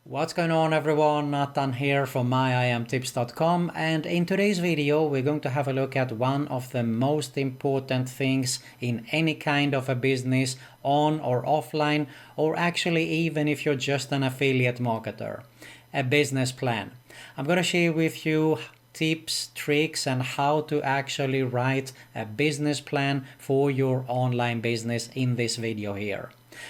What's going on everyone, Nathan here from Myimtips.com, and in today's video we're going to have a look at one of the most important things in any kind of a business, on or offline, or actually even if you're just an affiliate marketer, a business plan. I'm going to share with you tips, tricks, and how to actually write a business plan for your online business in this video here.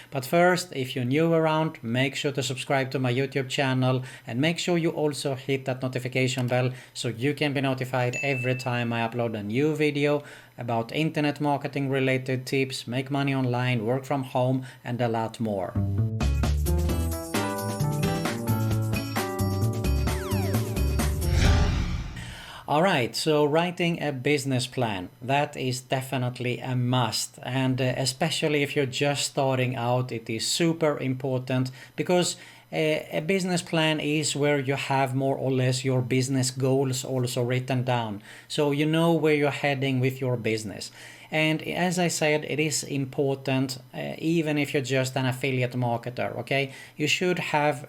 But first, if you're new around, make sure to subscribe to my YouTube channel and make sure you also hit that notification bell so you can be notified every time I upload a new video about internet marketing related tips, make money online, work from home, and a lot more. Alright, so writing a business plan, that is definitely a must, and especially if you're just starting out, it is super important because a business plan is where you have more or less your business goals also written down, so you know where you're heading with your business. And as I said, it is important, even if you're just an affiliate marketer, okay? You should have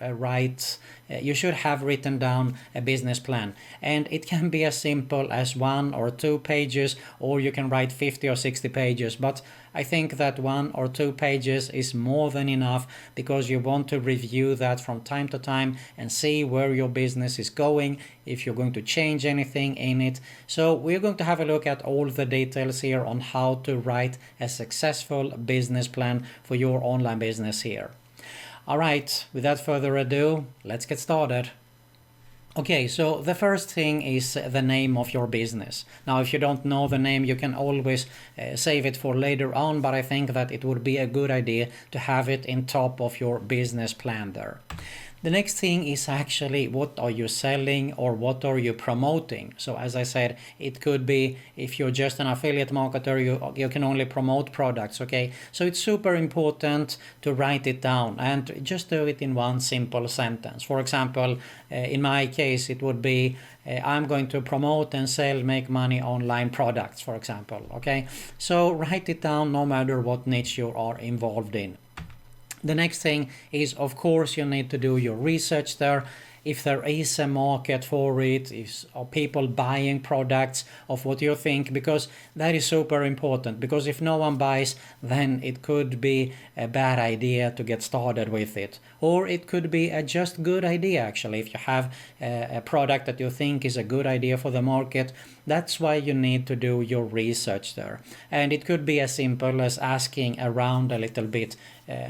written down a business plan. And it can be as simple as 1 or 2 pages, or you can write 50 or 60 pages. But I think that 1 or 2 pages is more than enough because you want to review that from time to time and see where your business is going, if you're going to change anything in it. So we're going to have a look at all the details here on how to write a successful business plan for your online business here. Alright, without further ado, let's get started. Okay, so the first thing is the name of your business. Now, if you don't know the name, you can always save it for later on, but I think that it would be a good idea to have it in top of your business plan there. The next thing is actually what are you selling or what are you promoting. So as I said, it could be if you're just an affiliate marketer, you can only promote products, okay? So it's super important to write it down and just do it in one simple sentence. For example, in my case, it would be I'm going to promote and sell, make money online products, for example, okay? So write it down no matter what niche you are involved in. The next thing is, of course, you need to do your research there. If there is a market for it, are people buying products of what you think, because that is super important, because if no one buys, then it could be a bad idea to get started with it. Or it could be a just good idea, actually. If you have a product that you think is a good idea for the market, that's why you need to do your research there. And it could be as simple as asking around a little bit,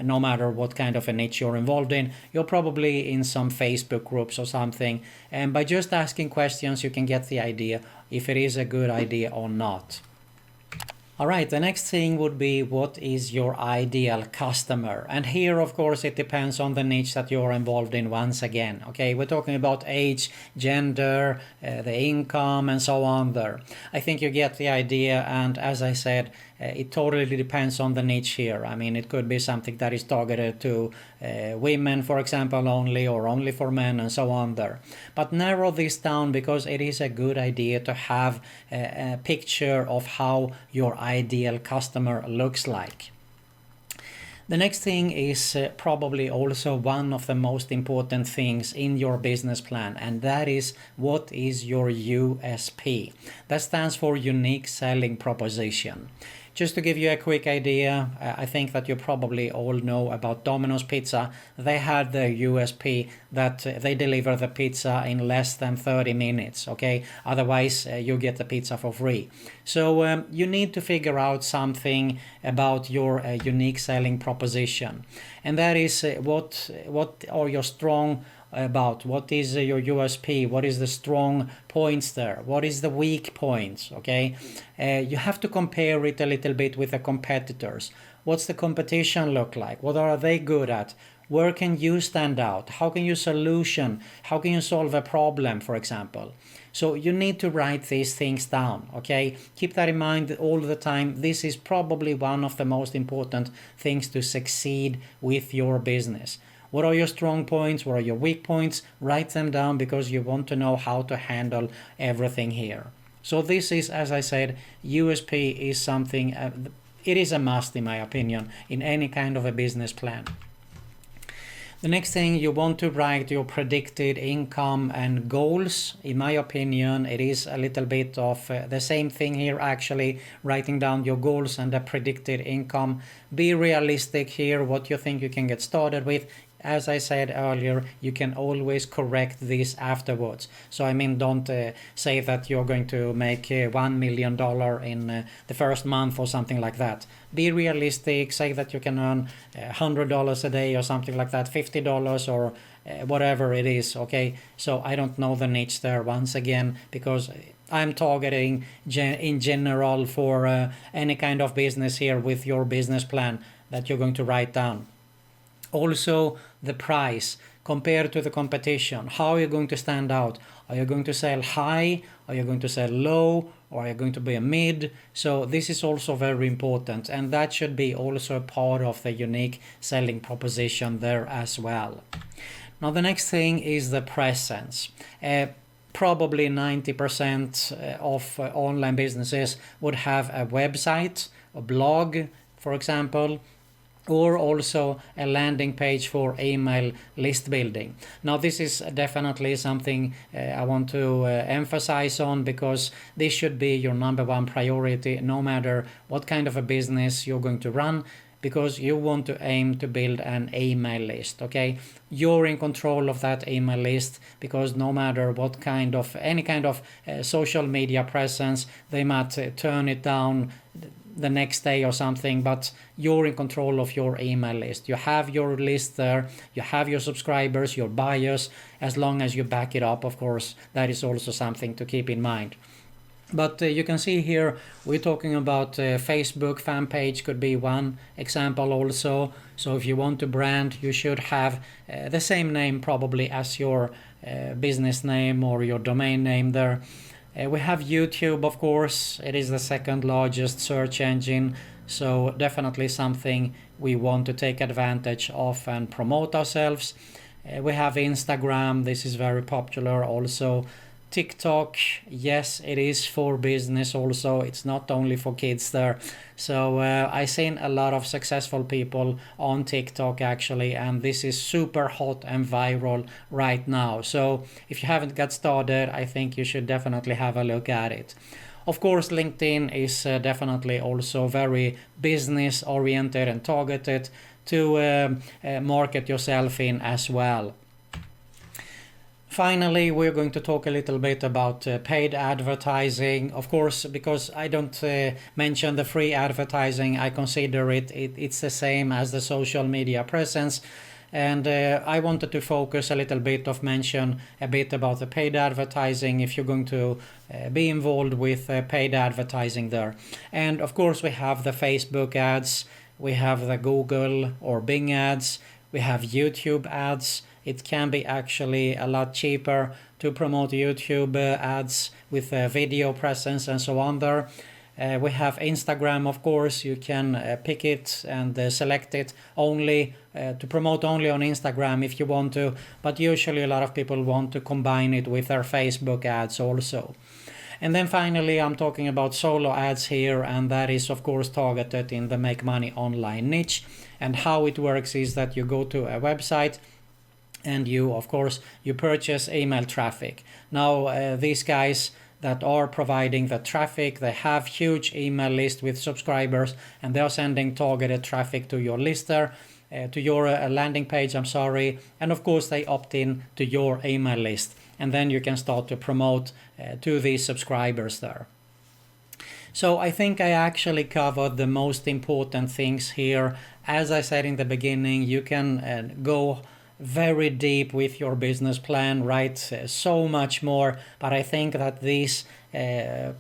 no matter what kind of a niche you're involved in. You're probably in some Facebook groups or something, and by just asking questions you can get the idea if it is a good idea or not. Alright, the next thing would be what is your ideal customer, and here of course it depends on the niche that you're involved in once again, okay? We're talking about age, gender, the income and so on there. I think you get the idea, and as I said, it totally depends on the niche here. I mean, it could be something that is targeted to women, for example, only, or only for men and so on there. But narrow this down because it is a good idea to have a picture of how your ideal customer looks like. The next thing is probably also one of the most important things in your business plan, and that is what is your USP. That stands for unique selling proposition. Just to give you a quick idea, I think that you probably all know about Domino's Pizza. They had the USP that they deliver the pizza in less than 30 minutes, okay? Otherwise, you get the pizza for free. So you need to figure out something about your unique selling proposition. And that is what are your strong about, what is your USP, what is the strong points there, what is the weak points, okay? You have to compare it a little bit with the competitors. What's the competition look like? What are they good at? Where can you stand out? How can you how can you solve a problem, for example? So you need to write these things down, okay? Keep that in mind all the time. This is probably one of the most important things to succeed with your business. What are your strong points? What are your weak points? Write them down because you want to know how to handle everything here. So this is, as I said, USP is something, it is a must in my opinion, in any kind of a business plan. The next thing, you want to write your predicted income and goals. In my opinion, it is a little bit of the same thing here, actually, writing down your goals and the predicted income. Be realistic here, what you think you can get started with. As I said earlier, you can always correct this afterwards. So I mean, don't say that you're going to make $1 million in the first month or something like that. Be realistic, say that you can earn $100 a day or something like that, $50 or whatever it is, okay? So I don't know the niche there once again, because I'm targeting in general for any kind of business here with your business plan that you're going to write down. Also, the price compared to the competition. How are you going to stand out? Are you going to sell high? Are you going to sell low? Or are you going to be a mid? So this is also very important, and that should be also a part of the unique selling proposition there as well. Now the next thing is the presence. Probably 90% of online businesses would have a website, a blog, for example, or also a landing page for email list building. Now this is definitely something I want to emphasize on, because this should be your number one priority no matter what kind of a business you're going to run, because you want to aim to build an email list, okay? You're in control of that email list, because no matter what kind of, any kind of social media presence, they might turn it down the next day or something, but you're in control of your email list. You have your list there, you have your subscribers, your buyers, as long as you back it up, of course. That is also something to keep in mind. But you can see here we're talking about Facebook fan page could be one example also. So if you want to brand, you should have the same name probably as your business name or your domain name there. We have YouTube, of course. It is the second largest search engine, so definitely something we want to take advantage of and promote ourselves. We have Instagram. This is very popular also. TikTok, yes, it is for business also. It's not only for kids there. So I've seen a lot of successful people on TikTok actually, and this is super hot and viral right now. So if you haven't got started, I think you should definitely have a look at it. Of course, LinkedIn is definitely also very business oriented and targeted to market yourself in as well. Finally, we're going to talk a little bit about paid advertising. Of course, because I don't mention the free advertising, I consider it's the same as the social media presence. And I wanted to focus a little bit of mention a bit about the paid advertising if you're going to be involved with paid advertising there. And of course, we have the Facebook ads, we have the Google or Bing ads, we have YouTube ads. It can be actually a lot cheaper to promote YouTube ads with video presence and so on there. We have Instagram, of course. You can pick it and select it only to promote only on Instagram if you want to, but usually a lot of people want to combine it with their Facebook ads also. And then finally, I'm talking about solo ads here, and that is of course targeted in the make money online niche. And how it works is that you go to a website and you, of course, you purchase email traffic. Now, these guys that are providing the traffic, they have huge email list with subscribers, and they are sending targeted traffic to your list there, to your landing page, and of course they opt in to your email list, and then you can start to promote to these subscribers there. So I think I actually covered the most important things here. As I said in the beginning, you can go very deep with your business plan, write so much more, but I think that these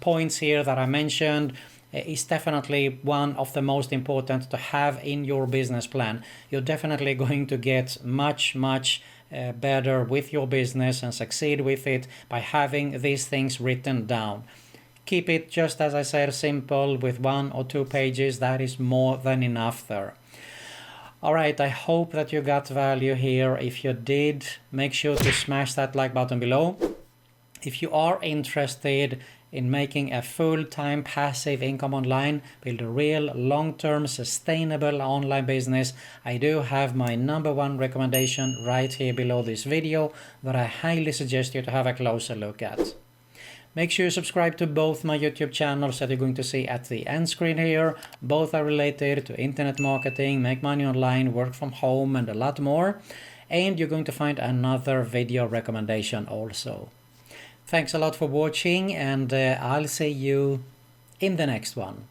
points here that I mentioned is definitely one of the most important to have in your business plan. You're definitely going to get much better with your business and succeed with it by having these things written down. Keep it, just as I said, simple with 1 or 2 pages. That is more than enough there. Alright, I hope that you got value here. If you did, make sure to smash that like button below. If you are interested in making a full-time passive income online, build a real long-term sustainable online business, I do have my #1 recommendation right here below this video that I highly suggest you to have a closer look at. Make sure you subscribe to both my YouTube channels that you're going to see at the end screen here. Both are related to internet marketing, make money online, work from home, and a lot more. And you're going to find another video recommendation also. Thanks a lot for watching, and I'll see you in the next one.